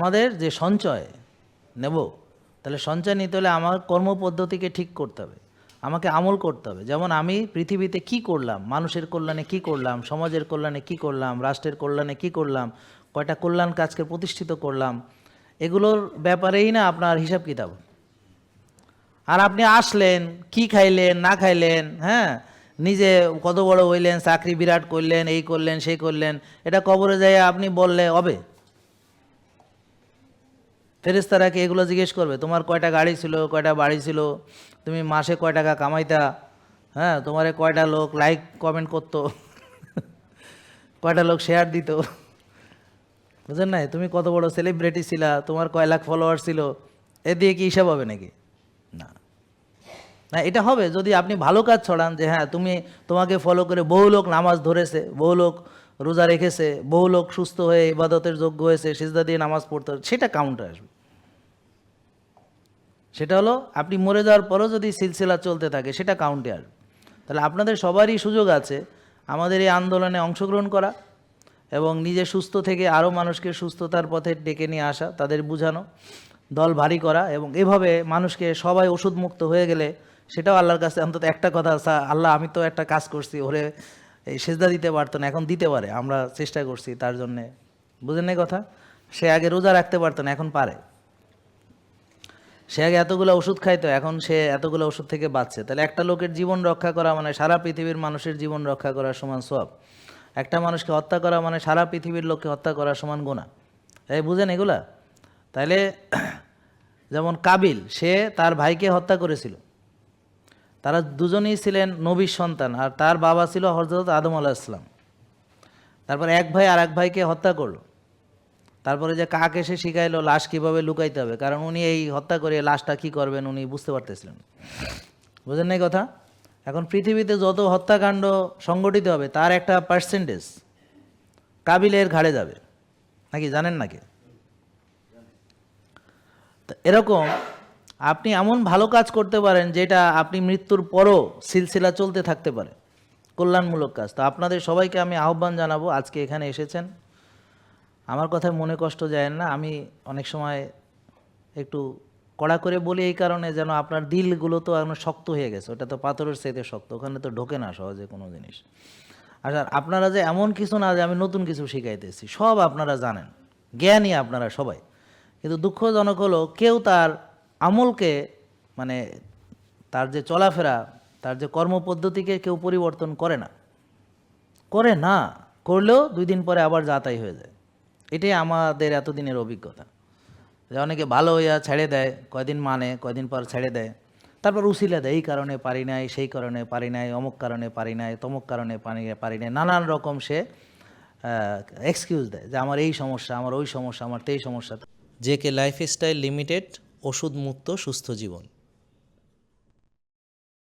আমাদের যে সঞ্চয় নেব, তাহলে সঞ্চয় নিতে হলে আমার কর্মপদ্ধতিকে ঠিক করতে হবে, আমাকে আমল করতে হবে। যেমন আমি পৃথিবীতে কি করলাম, মানুষের কল্যাণে কি করলাম, সমাজের কল্যাণে কি করলাম, রাষ্ট্রের কল্যাণে কি করলাম, কয়টা কল্যাণ কাজকে প্রতিষ্ঠিত করলাম, এগুলোর ব্যাপারেই না আপনার হিসাব কিতাব। আর আপনি আসলেন, কি খাইলেন না খাইলেন, হ্যাঁ, নিজে কত বড় হইলেন, চাকরি বিরাট করলেন, এই করলেন সেই করলেন, এটা কবরে যাইয়া আপনি বললে হবে? ফেরেশতারা কি এগুলো জিজ্ঞেস করবে? তোমার কয়টা গাড়ি ছিল, কয়টা বাড়ি ছিল, তুমি মাসে কয় টাকা কামাইতা, হ্যাঁ, তোমারে কয়টা লোক লাইক কমেন্ট করতো, কয়টা লোক শেয়ার দিত, বুঝলেন নাই? তুমি কত বড় সেলিব্রিটি ছিলা, তোমার কয় লাখ ফলোয়ার ছিল, এ দিয়ে কি হিসাব হবে নাকি? না না, এটা হবে যদি আপনি ভালো কাজ ছড়ান, যে হ্যাঁ তোমাকে ফলো করে বহু লোক নামাজ ধরেছে, বহু লোক রোজা রেখেছে, বহু লোক সুস্থ হয়ে ইবাদতের যোগ্য হয়েছে, সিজদা দিয়ে নামাজ পড়তে, সেটা কাউন্টে আসবে। সেটা হলো আপনি মরে যাওয়ার পরও যদি সিলসিলা চলতে থাকে, সেটা কাউন্টে আসবে। তাহলে আপনাদের সবারই সুযোগ আছে আমাদের এই আন্দোলনে অংশগ্রহণ করা এবং নিজে সুস্থ থেকে আরও মানুষকে সুস্থতার পথে ডেকে নিয়ে আসা, তাদের বোঝানো, দল ভারী করা, এবং এভাবে মানুষকে সবাই ওষুধ মুক্ত হয়ে গেলে সেটাও আল্লাহর কাছে অন্তত একটা কথা, আল্লাহ আমি তো একটা কাজ করছি, ওরে এই সেজদা দিতে পারতো না, এখন দিতে পারে, আমরা চেষ্টা করছি তার জন্যে। বুঝেন না কথা? সে আগে রোজা রাখতে পারতো না, এখন পারে। সে আগে এতগুলো ওষুধ খাইতো, এখন সে এতগুলো ওষুধ থেকে বাঁচছে। তাহলে একটা লোকের জীবন রক্ষা করা মানে সারা পৃথিবীর মানুষের জীবন রক্ষা করার সমান সওয়াব। একটা মানুষকে হত্যা করা মানে সারা পৃথিবীর লোককে হত্যা করার সমান গুনাহ। এই বুঝেন এগুলা? তাইলে যেমন কাবিল, সে তার ভাইকে হত্যা করেছিল। তারা দুজনেই ছিলেন নবীর সন্তান, আর তার বাবা ছিল হযরত আদম আলাইহিস সালাম। তারপর এক ভাই আর এক ভাইকে হত্যা করলো। তারপরে যে কাক এসে শিখাইলো লাশ কীভাবে লুকাইতে হবে, কারণ উনি এই হত্যা করে লাশটা কী করবেন উনি বুঝতে পারতেছিলেন। বুঝেন নাই কথা? এখন পৃথিবীতে যত হত্যাকাণ্ড সংগঠিত হবে তার একটা পার্সেন্টেজ কাবিলের ঘাড়ে যাবে, নাকি জানেন নাকি? এরকম আপনি এমন ভালো কাজ করতে পারেন যেটা আপনি মৃত্যুর পরও সিলসিলা চলতে থাকতে পারে, কল্যাণমূলক কাজ। তো আপনাদের সবাইকে আমি আহ্বান জানাবো, আজকে এখানে এসেছেন, আমার কথায় মনে কষ্ট যায় না। আমি অনেক সময় একটু কড়া করে বলি এই কারণে, যেন আপনার দিলগুলো তো এখন শক্ত হয়ে গেছে, ওটা তো পাথরের চাইতে শক্ত, ওখানে তো ঢোকে না সহজে কোনো জিনিস। আর আপনারা যে এমন কিছু না যে আমি নতুন কিছু শিখাইতেছি, সব আপনারা জানেন, জ্ঞানী আপনারা সবাই। কিন্তু দুঃখজনক হলো কেউ তার আমলকে, মানে তার যে চলাফেরা, তার যে কর্মপদ্ধতিকে কেউ পরিবর্তন করে না, করলেও 2 দিন পরে আবার যাতাই হয়ে যায়। এটাই আমাদের এতদিনের অভিজ্ঞতা, যে অনেকে ভালো হইয়া ছেড়ে দেয়, কয়দিন মানে, কয়দিন পর ছেড়ে দেয়, তারপর উসিলা দেয়, এই কারণে পারি নাই, সেই কারণে পারি নাই, অমুক কারণে পারি নাই, তমুক কারণে পারি নাই, নানান রকম সে এক্সকিউজ দেয়, যে আমার এই সমস্যা, আমার ওই সমস্যা, আমার তেই সমস্যা। জেকে লাইফস্টাইল লিমিটেড, ওষুধ মুক্ত সুস্থ জীবন।